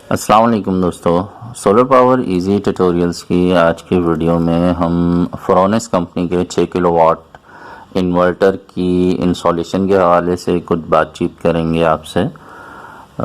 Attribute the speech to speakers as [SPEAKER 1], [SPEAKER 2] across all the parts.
[SPEAKER 1] अस्सलाम वालेकुम दोस्तों, सोलर पावर इजी ट्यूटोरियल्स की आज की वीडियो में हम फ्रोनेस कंपनी के 6 किलोवाट इन्वर्टर की इंस्टॉलेशन के हवाले से कुछ बातचीत करेंगे आपसे।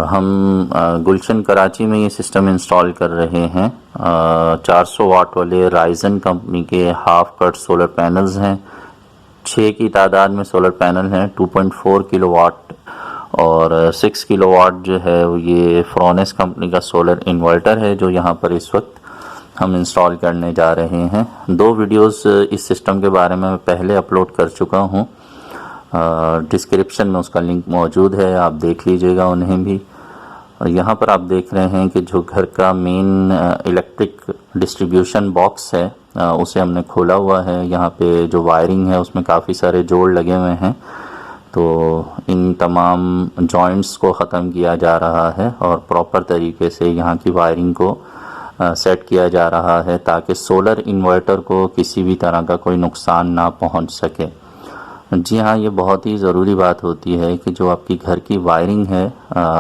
[SPEAKER 1] हम गुलशन कराची में ये सिस्टम इंस्टॉल कर रहे हैं। 400 वाट वाले राइजन कंपनी के हाफ कट सोलर पैनल्स हैं। 6 की तादाद में सोलर पैनल हैं। 2.4 किलोवाट और 6 किलोवाट जो है ये फ्रोनेस कंपनी का सोलर इन्वर्टर है जो यहाँ पर इस वक्त हम इंस्टॉल करने जा रहे हैं। 2 वीडियोस इस सिस्टम के बारे में मैं पहले अपलोड कर चुका हूँ। डिस्क्रिप्शन में उसका लिंक मौजूद है, आप देख लीजिएगा उन्हें भी। और यहाँ पर आप देख रहे हैं कि जो घर का मेन इलेक्ट्रिक डिस्ट्रीब्यूशन बॉक्स है उसे हमने खोला हुआ है। यहाँ पे जो वायरिंग है उसमें काफ़ी सारे जोड़ लगे हुए हैं, तो इन तमाम जॉइंट्स को ख़त्म किया जा रहा है और प्रॉपर तरीके से यहाँ की वायरिंग को सेट किया जा रहा है ताकि सोलर इन्वर्टर को किसी भी तरह का कोई नुकसान ना पहुँच सके। जी हाँ, ये बहुत ही ज़रूरी बात होती है कि जो आपकी घर की वायरिंग है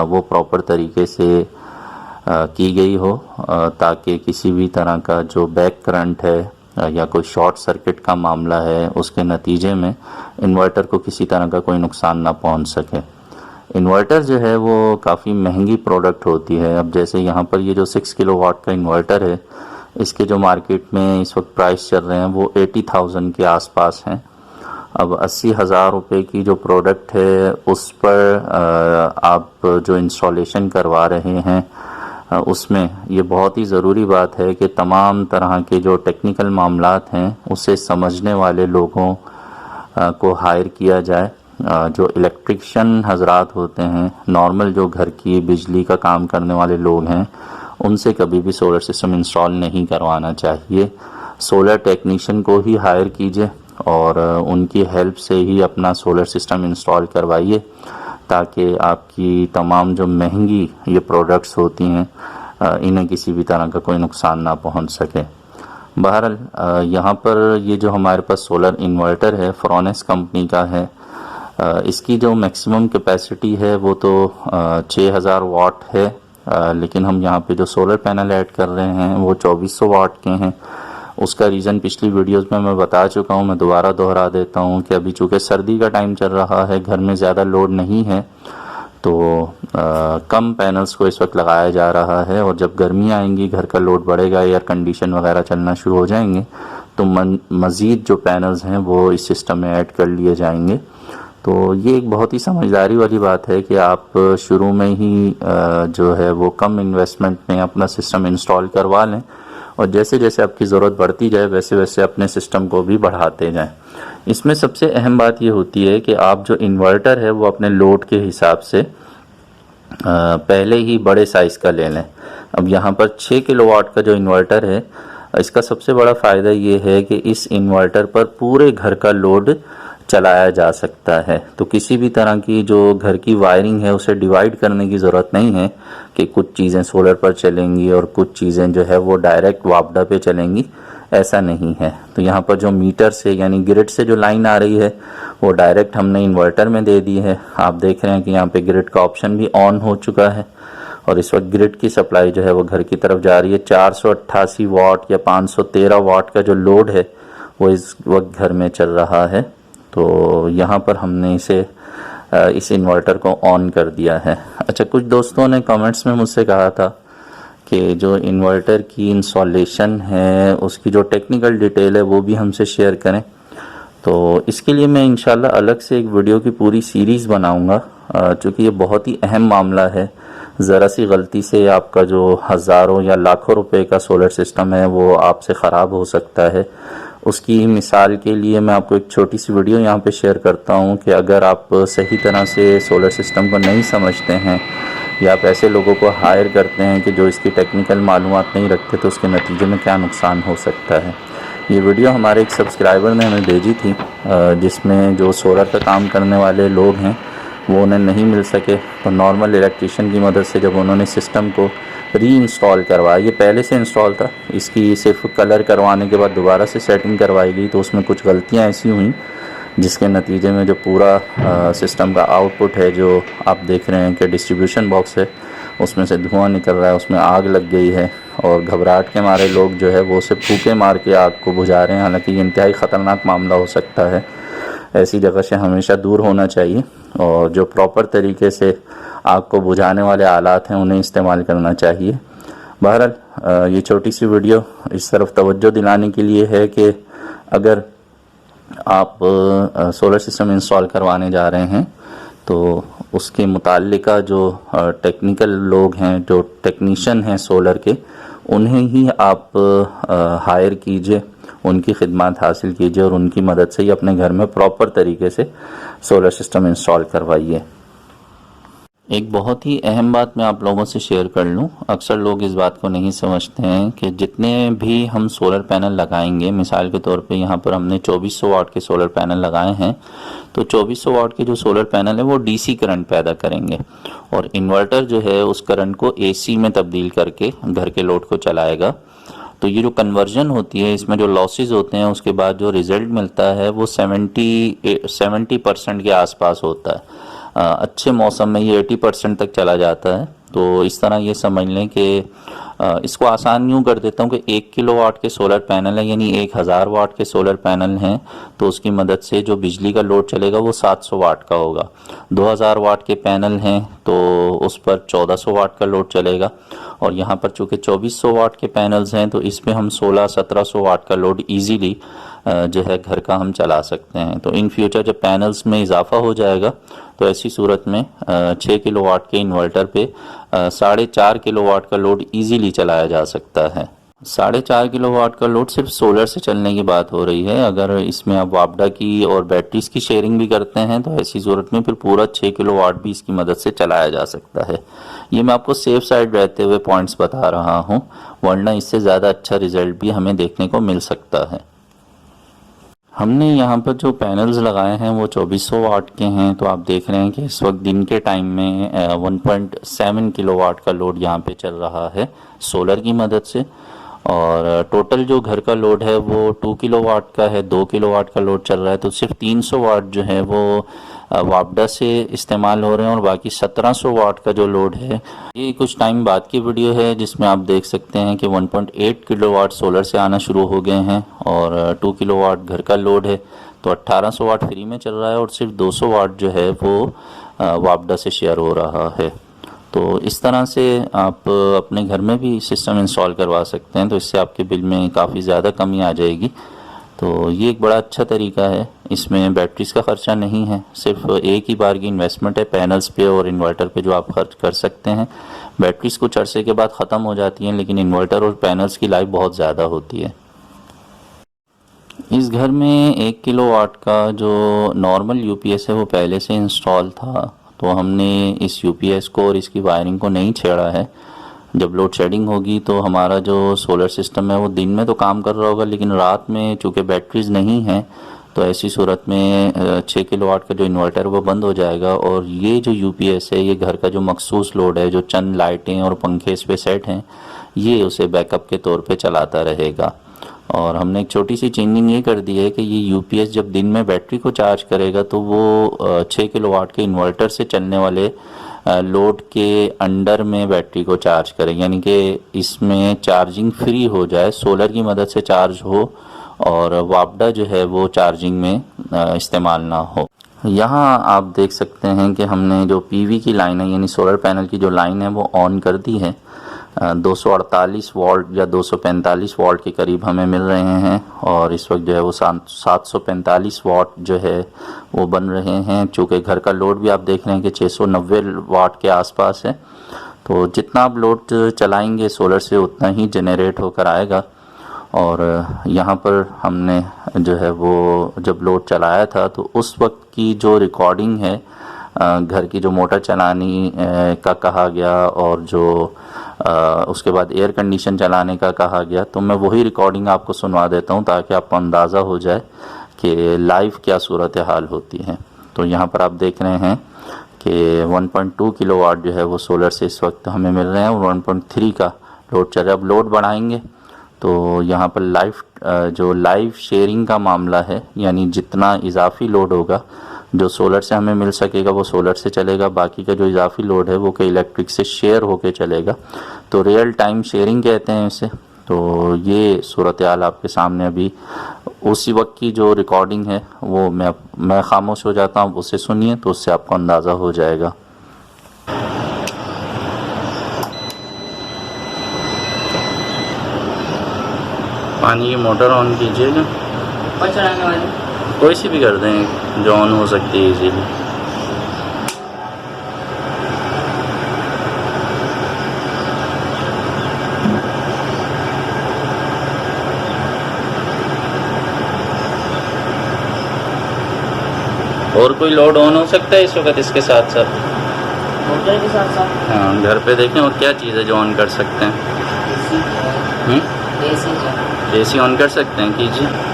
[SPEAKER 1] वो प्रॉपर तरीके से की गई हो ताकि किसी भी तरह का जो बैक करंट है या कोई शॉर्ट सर्किट का मामला है उसके नतीजे में इन्वर्टर को किसी तरह का कोई नुकसान ना पहुंच सके। इन्वर्टर जो है वो काफ़ी महंगी प्रोडक्ट होती है। अब जैसे यहाँ पर ये जो 6 किलोवाट का इन्वर्टर है, इसके जो मार्केट में इस वक्त प्राइस चल रहे हैं वो 80,000 के आसपास हैं। अब 80,000 रुपये की जो प्रोडक्ट है उस पर आप जो इंस्टॉलेशन करवा रहे हैं उसमें ये बहुत ही ज़रूरी बात है कि तमाम तरह के जो टेक्निकल मामलात हैं उसे समझने वाले लोगों को हायर किया जाए। जो इलेक्ट्रिशियन हजरात होते हैं, नॉर्मल जो घर की बिजली का काम करने वाले लोग हैं, उनसे कभी भी सोलर सिस्टम इंस्टॉल नहीं करवाना चाहिए। सोलर टेक्नीशियन को ही हायर कीजिए और उनकी हेल्प से ही अपना सोलर सिस्टम इंस्टॉल करवाइए ताकि आपकी तमाम जो महंगी ये प्रोडक्ट्स होती हैं इन्हें किसी भी तरह का कोई नुकसान ना पहुंच सके। बहरहाल यहाँ पर ये जो हमारे पास सोलर इन्वर्टर है फ्रोनेस कंपनी का है, इसकी जो मैक्सिमम कैपेसिटी है वो तो 6000 वाट है, लेकिन हम यहाँ पे जो सोलर पैनल ऐड कर रहे हैं वो 2400 वाट के हैं। उसका रीज़न पिछली वीडियोस में मैं बता चुका हूँ, मैं दोबारा दोहरा देता हूँ कि अभी चूँकि सर्दी का टाइम चल रहा है, घर में ज़्यादा लोड नहीं है, तो कम पैनल्स को इस वक्त लगाया जा रहा है। और जब गर्मी आएंगी, घर का लोड बढ़ेगा, एयर कंडीशन वगैरह चलना शुरू हो जाएंगे, तो मज़ीद जो पैनल्स हैं वो इस सिस्टम में ऐड कर लिए जाएंगे। तो ये एक बहुत ही समझदारी वाली बात है कि आप शुरू में ही जो है वो कम इन्वेस्टमेंट में अपना सिस्टम इंस्टॉल करवा लें और जैसे जैसे आपकी ज़रूरत बढ़ती जाए वैसे वैसे अपने सिस्टम को भी बढ़ाते जाएं। इसमें सबसे अहम बात ये होती है कि आप जो इन्वर्टर है वो अपने लोड के हिसाब से पहले ही बड़े साइज़ का ले लें। अब यहाँ पर 6 किलोवाट का जो इन्वर्टर है, इसका सबसे बड़ा फ़ायदा ये है कि इस इन्वर्टर पर पूरे घर का लोड चलाया जा सकता है। तो किसी भी तरह की जो घर की वायरिंग है उसे डिवाइड करने की ज़रूरत नहीं है कि कुछ चीज़ें सोलर पर चलेंगी और कुछ चीज़ें जो है वो डायरेक्ट वापडा पे चलेंगी, ऐसा नहीं है। तो यहाँ पर जो मीटर से यानी ग्रिड से जो लाइन आ रही है वो डायरेक्ट हमने इन्वर्टर में दे दी है। आप देख रहे हैं कि यहाँ पे ग्रिड का ऑप्शन भी ऑन हो चुका है और इस वक्त ग्रिड की सप्लाई जो है वो घर की तरफ जा रही है। 488 वाट या 513 वाट का जो लोड है वो इस वक्त घर में चल रहा है। तो यहाँ पर हमने इस इन्वर्टर को ऑन कर दिया है। अच्छा, कुछ दोस्तों ने कमेंट्स में मुझसे कहा था कि जो इन्वर्टर की इंस्टॉलेशन है उसकी जो टेक्निकल डिटेल है वो भी हमसे शेयर करें। तो इसके लिए मैं इंशाल्लाह अलग से एक वीडियो की पूरी सीरीज़ बनाऊंगा, चूँकि ये बहुत ही अहम मामला है। ज़रा सी गलती से आपका जो हज़ारों या लाखों रुपए का सोलर सिस्टम है वो आपसे ख़राब हो सकता है। उसकी मिसाल के लिए मैं आपको एक छोटी सी वीडियो यहाँ पे शेयर करता हूँ कि अगर आप सही तरह से सोलर सिस्टम को नहीं समझते हैं या आप ऐसे लोगों को हायर करते हैं कि जो इसकी टेक्निकल मालूमात नहीं रखते, तो उसके नतीजे में क्या नुकसान हो सकता है। ये वीडियो हमारे एक सब्सक्राइबर ने हमें भेजी थी, जिसमें जो सोलर का काम करने वाले लोग हैं वो उन्हें नहीं मिल सके, तो नॉर्मल इलेक्ट्रीशियन की मदद से जब उन्होंने सिस्टम को री इंस्टॉल करवाया, ये पहले से इंस्टॉल था, इसकी सिर्फ कलर करवाने के बाद दोबारा से सेटिंग करवाई गई, तो उसमें कुछ गलतियां ऐसी हुई जिसके नतीजे में जो पूरा सिस्टम का आउटपुट है जो आप देख रहे हैं कि डिस्ट्रीब्यूशन बॉक्स है उसमें से धुआं निकल रहा है, उसमें आग लग गई है और घबराहट के मारे लोग जो है वो सिर्फ फूके मार के आग को बुझा रहे हैं। हालांकि ये इंतहाई ख़तरनाक मामला हो सकता है, ऐसी जगह से हमेशा दूर होना चाहिए और जो प्रॉपर तरीके से आग को बुझाने वाले आलात हैं उन्हें इस्तेमाल करना चाहिए। बहरहाल ये छोटी सी वीडियो इस तरफ तवज्जो दिलाने के लिए है कि अगर आप सोलर सिस्टम इंस्टॉल करवाने जा रहे हैं तो उसके मुताल्लिका जो टेक्निकल लोग हैं, जो टेक्नीशियन हैं सोलर के, उन्हें ही आप हायर कीजिए, उनकी खिदमत हासिल कीजिए और उनकी मदद से ही अपने घर में प्रॉपर तरीके से सोलर सिस्टम इंस्टॉल करवाइए। एक बहुत ही अहम बात मैं आप लोगों से शेयर कर लूँ। अक्सर लोग इस बात को नहीं समझते हैं कि जितने भी हम सोलर पैनल लगाएंगे, मिसाल के तौर पे यहाँ पर हमने 2400 वाट के सोलर पैनल लगाए हैं, तो 2400 वाट के जो सोलर पैनल है वो डीसी करंट पैदा करेंगे और इन्वर्टर जो है उस करंट को एसी में तब्दील करके घर के लोड को चलाएगा। तो ये जो कन्वर्जन होती है, इसमें जो लॉसेज होते हैं, उसके बाद जो रिज़ल्ट मिलता है वो 70% के आसपास होता है। अच्छे मौसम में ये 80% तक चला जाता है। तो इस तरह ये समझ लें कि इसको आसान यूँ कर देता हूँ कि 1 किलोवाट के सोलर पैनल है, यानी 1000 वाट के सोलर पैनल हैं, तो उसकी मदद से जो बिजली का लोड चलेगा वो 700 वाट का होगा। 2000 वाट के पैनल हैं तो उस पर 1400 वाट का लोड चलेगा और यहाँ पर चूँकि 2400 वाट के पैनल्स हैं तो इस पर हम 1600-1700 वाट का लोड ईजीली जो है घर का हम चला सकते हैं। तो इन फ्यूचर जब पैनल्स में इजाफा हो जाएगा तो ऐसी सूरत में 6 किलोवाट के इन्वर्टर पे 4.5 किलोवाट का लोड इजीली चलाया जा सकता है। 4.5 किलोवाट का लोड सिर्फ सोलर से चलने की बात हो रही है। अगर इसमें आप वापडा की और बैटरीज की शेयरिंग भी करते हैं तो ऐसी सूरत में फिर पूरा 6 किलोवाट भी इसकी मदद से चलाया जा सकता है। ये मैं आपको सेफ साइड रहते हुए पॉइंट्स बता रहा हूँ, वरना इससे ज़्यादा अच्छा रिजल्ट भी हमें देखने को मिल सकता है। हमने यहाँ पर जो पैनल्स लगाए हैं वो 2400 वाट के हैं। तो आप देख रहे हैं कि इस वक्त दिन के टाइम में 1.7 किलोवाट का लोड यहाँ पे चल रहा है सोलर की मदद से और टोटल जो घर का लोड है वो 2 किलोवाट का है। 2 किलोवाट का लोड चल रहा है तो सिर्फ 300 वाट जो है वो वापडा से इस्तेमाल हो रहे हैं और बाकी 1700 वाट का जो लोड है, ये कुछ टाइम बाद की वीडियो है जिसमें आप देख सकते हैं कि 1.8 किलोवाट सोलर से आना शुरू हो गए हैं और 2 किलोवाट घर का लोड है तो 1800 वाट फ्री में चल रहा है और सिर्फ 200 वाट जो है वो वापडा से शेयर हो रहा है। तो इस तरह से आप अपने घर में भी सिस्टम इंस्टॉल करवा सकते हैं, तो इससे आपके बिल में काफ़ी ज़्यादा कमी आ जाएगी। तो ये एक बड़ा अच्छा तरीका है, इसमें बैटरीज का ख़र्चा नहीं है, सिर्फ एक ही बार की इन्वेस्टमेंट है पैनल्स पे और इन्वर्टर पे जो आप खर्च कर सकते हैं। बैटरीज कुछ अरसे के बाद ख़त्म हो जाती हैं लेकिन इन्वर्टर और पैनल्स की लाइफ बहुत ज़्यादा होती है। इस घर में 1 किलोवाट का जो नॉर्मल यूपीएस है वो पहले से इंस्टॉल था, तो हमने इस यूपीएस को और इसकी वायरिंग को नहीं छेड़ा है। जब लोड शेडिंग होगी तो हमारा जो सोलर सिस्टम है वो दिन में तो काम कर रहा होगा लेकिन रात में चूँकि बैटरीज नहीं हैं तो ऐसी सूरत में 6 किलोवाट का जो इन्वर्टर वो बंद हो जाएगा और ये जो यूपीएस है ये घर का जो मखसूस लोड है, जो चंद लाइटें और पंखे इस पे सेट हैं, ये उसे बैकअप के तौर पे चलाता रहेगा। और हमने एक छोटी सी चेंजिंग ये कर दी है कि ये यूपीएस जब दिन में बैटरी को चार्ज करेगा तो वो 6 किलोवाट के इन्वर्टर से चलने वाले लोड के अंडर में बैटरी को चार्ज करें, यानी कि इसमें चार्जिंग फ्री हो जाए, सोलर की मदद से चार्ज हो और वापडा जो है वो चार्जिंग में इस्तेमाल ना हो। यहाँ आप देख सकते हैं कि हमने जो पीवी की लाइन है यानी सोलर पैनल की जो लाइन है वो ऑन कर दी है। 248 वोल्ट या 245 वोल्ट के करीब हमें मिल रहे हैं और इस वक्त जो है वो 745 वाट जो है वो बन रहे हैं। चूँकि घर का लोड भी आप देख रहे हैं कि 690 वाट के आसपास है, तो जितना आप लोड चलाएंगे सोलर से उतना ही जनरेट होकर आएगा। और यहाँ पर हमने जो है वो जब लोड चलाया था तो उस वक्त की जो रिकॉर्डिंग है घर की जो मोटर चलाने का कहा गया और जो उसके बाद एयर कंडीशन चलाने का कहा गया, तो मैं वही रिकॉर्डिंग आपको सुनवा देता हूँ ताकि आपको अंदाज़ा हो जाए कि लाइव क्या सूरत हाल होती है। तो यहाँ पर आप देख रहे हैं कि 1.2 किलोवाट जो है वो सोलर से इस वक्त हमें मिल रहे हैं और 1.3 का लोड चल रहा है। अब लोड बढ़ाएंगे तो यहाँ पर लाइव शेयरिंग का मामला है, यानी जितना इजाफी लोड होगा जो सोलर से हमें मिल सकेगा वो सोलर से चलेगा, बाकी का जो इजाफी लोड है वो के इलेक्ट्रिक से शेयर होके चलेगा। तो रियल टाइम शेयरिंग कहते हैं इसे। तो ये सूरत हाल आपके सामने अभी उसी वक्त की जो रिकॉर्डिंग है वो मैं खामोश हो जाता हूँ, उसे सुनिए तो उससे आपको अंदाज़ा हो जाएगा। पानी की मोटर ऑन कीजिएगा,
[SPEAKER 2] ऊपर चढ़ाने वाली
[SPEAKER 1] कोई सी भी कर दें जो ऑन हो सकती है इजीली। और कोई लोड ऑन हो सकता है इस वक्त इसके साथ साथ?
[SPEAKER 2] मोटर के साथ साथ
[SPEAKER 1] हाँ, घर पे देखें और क्या चीज़ है जो ऑन कर सकते हैं?
[SPEAKER 2] एसी है।
[SPEAKER 1] एसी ऑन कर सकते हैं, कीजिए।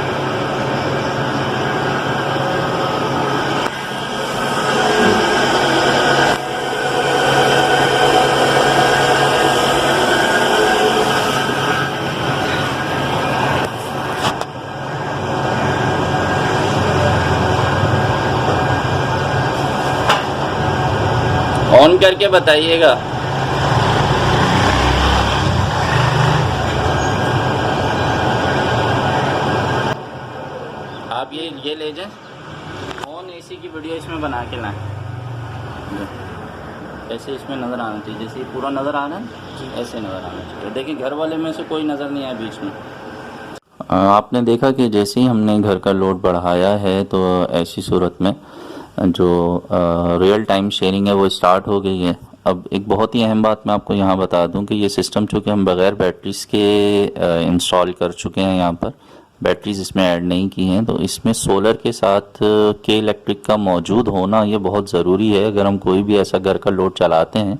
[SPEAKER 1] ऑन करके बताइएगा। आप ये ले जाएं, ऑन एसी की वीडियो इसमें बना के लाएं। ऐसे इसमें नज़र आना चाहिए, जैसे ये पूरा नज़र आ रहा है ऐसे नज़र आना चाहिए। देखिए घर वाले में से कोई नज़र नहीं आया बीच में। आपने देखा कि जैसे ही हमने घर का लोड बढ़ाया है तो ऐसी सूरत में जो रियल टाइम शेयरिंग है वो स्टार्ट हो गई है। अब एक बहुत ही अहम बात मैं आपको यहाँ बता दूँ कि ये सिस्टम चूँकि हम बग़ैर बैटरीज़ के इंस्टॉल कर चुके हैं, यहाँ पर बैटरीज़ इसमें ऐड नहीं की हैं, तो इसमें सोलर के साथ के इलेक्ट्रिक का मौजूद होना ये बहुत ज़रूरी है। अगर हम कोई भी ऐसा घर का लोड चलाते हैं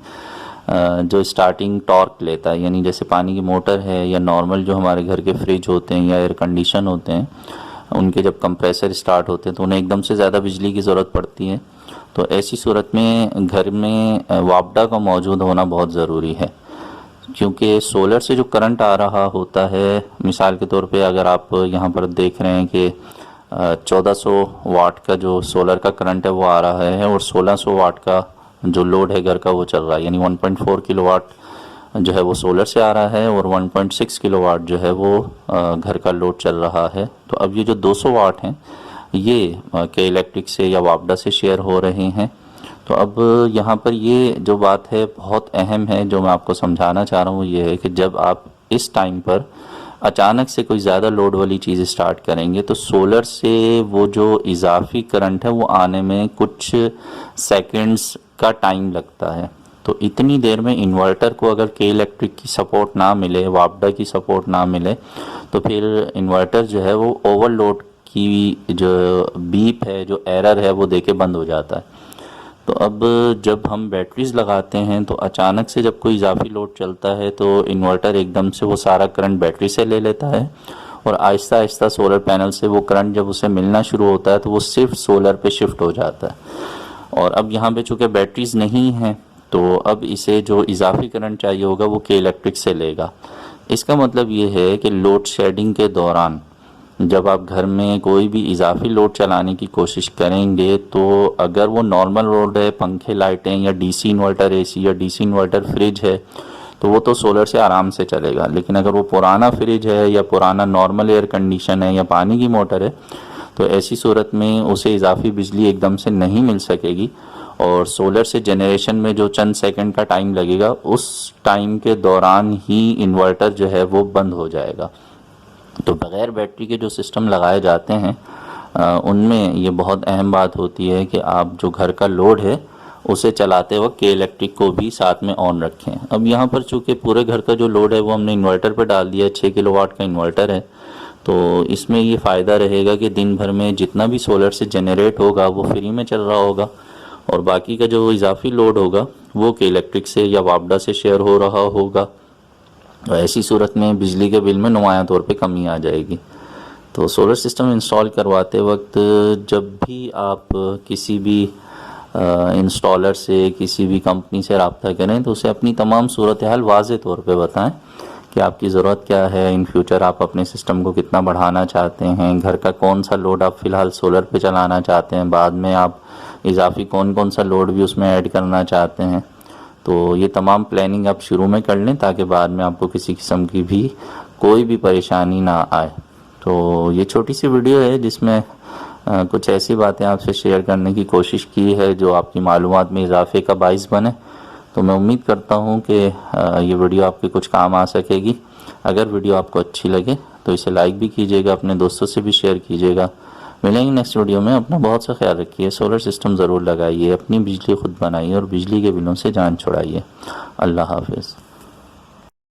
[SPEAKER 1] जो स्टार्टिंग टॉर्क लेता है, यानी जैसे पानी की मोटर है या नॉर्मल जो हमारे घर के फ्रिज होते हैं या एयर कंडीशन होते हैं, उनके जब कंप्रेसर स्टार्ट होते हैं तो उन्हें एकदम से ज़्यादा बिजली की ज़रूरत पड़ती है। तो ऐसी सूरत में घर में वापडा का मौजूद होना बहुत ज़रूरी है, क्योंकि सोलर से जो करंट आ रहा होता है, मिसाल के तौर पे अगर आप यहाँ पर देख रहे हैं कि 1400 वाट का जो सोलर का करंट है वो आ रहा है और 1600 वाट का जो लोड है घर का वो चल रहा है, यानी 1.4 किलोवाट जो है वो सोलर से आ रहा है और 1.6 किलोवाट जो है वो घर का लोड चल रहा है। तो अब ये जो 200 वाट हैं ये के इलेक्ट्रिक से या वापडा से शेयर हो रहे हैं। तो अब यहाँ पर ये जो बात है बहुत अहम है, जो मैं आपको समझाना चाह रहा हूँ ये है कि जब आप इस टाइम पर अचानक से कोई ज़्यादा लोड वाली चीज़ स्टार्ट करेंगे तो सोलर से वो जो इजाफी करंट है वो आने में कुछ सेकंड्स का टाइम लगता है। तो इतनी देर में इन्वर्टर को अगर के इलेक्ट्रिक की सपोर्ट ना मिले, वापडा की सपोर्ट ना मिले, तो फिर इन्वर्टर जो है वो ओवरलोड की जो बीप है, जो एरर है वो देके बंद हो जाता है। तो अब जब हम बैटरीज लगाते हैं तो अचानक से जब कोई इजाफी लोड चलता है तो इन्वर्टर एकदम से वो सारा करंट बैटरी से ले लेता है और आहिस्ता आहिस्ता सोलर पैनल से वो करंट जब उसे मिलना शुरू होता है तो वो सिर्फ सोलर पे शिफ्ट हो जाता है। और अब यहाँ पे चूँकि बैटरीज नहीं हैं तो अब इसे जो इजाफी करंट चाहिए होगा वो के इलेक्ट्रिक से लेगा। इसका मतलब ये है कि लोड शेडिंग के दौरान जब आप घर में कोई भी इजाफी लोड चलाने की कोशिश करेंगे तो अगर वो नॉर्मल लोड है, पंखे लाइटें या डीसी इन्वर्टर एसी या डीसी इन्वर्टर फ्रिज है, तो वो तो सोलर से आराम से चलेगा। लेकिन अगर वो पुराना फ्रिज है या पुराना नॉर्मल एयर कंडीशन है या पानी की मोटर है तो ऐसी सूरत में उसे इजाफी बिजली एकदम से नहीं मिल सकेगी और सोलर से जनरेशन में जो चंद सेकंड का टाइम लगेगा उस टाइम के दौरान ही इन्वर्टर जो है वो बंद हो जाएगा। तो बग़ैर बैटरी के जो सिस्टम लगाए जाते हैं उनमें ये बहुत अहम बात होती है कि आप जो घर का लोड है उसे चलाते वक्त के इलेक्ट्रिक को भी साथ में ऑन रखें। अब यहाँ पर चूँकि पूरे घर का जो लोड है वो हमने इन्वर्टर पर डाल दिया, 6 किलोवाट का इन्वर्टर है, तो इसमें ये फ़ायदा रहेगा कि दिन भर में जितना भी सोलर से जनरेट होगा वो फ्री में चल रहा होगा और बाकी का जो इजाफी लोड होगा वो के इलेक्ट्रिक से या वापडा से शेयर हो रहा होगा। ऐसी सूरत में बिजली के बिल में नुमायां तौर पे कमी आ जाएगी। तो सोलर सिस्टम इंस्टॉल करवाते वक्त जब भी आप किसी भी इंस्टॉलर से, किसी भी कंपनी से रब्ता करें तो उसे अपनी तमाम सूरत हाल वाज़े तौर पे बताएं कि आपकी ज़रूरत क्या है, इन फ्यूचर आप अपने सिस्टम को कितना बढ़ाना चाहते हैं, घर का कौन सा लोड आप फ़िलहाल सोलर पे चलाना चाहते हैं, बाद में आप इजाफी कौन कौन सा लोड भी उसमें ऐड करना चाहते हैं। तो ये तमाम प्लानिंग आप शुरू में कर लें ताकि बाद में आपको किसी किस्म की भी कोई भी परेशानी ना आए। तो ये छोटी सी वीडियो है जिसमें कुछ ऐसी बातें आपसे शेयर करने की कोशिश की है जो आपकी मालूमात में इजाफे का बाइस बने। तो मैं उम्मीद करता हूँ कि ये वीडियो आपके कुछ काम आ सकेगी। अगर वीडियो आपको अच्छी लगे तो इसे लाइक भी कीजिएगा, अपने दोस्तों से भी शेयर कीजिएगा। मिलेंगे नेक्स्ट वीडियो में। अपना बहुत सा ख्याल रखिए। सोलर सिस्टम ज़रूर लगाइए, अपनी बिजली खुद बनाइए और बिजली के बिलों से जान छुड़ाइए। अल्लाह हाफिज़।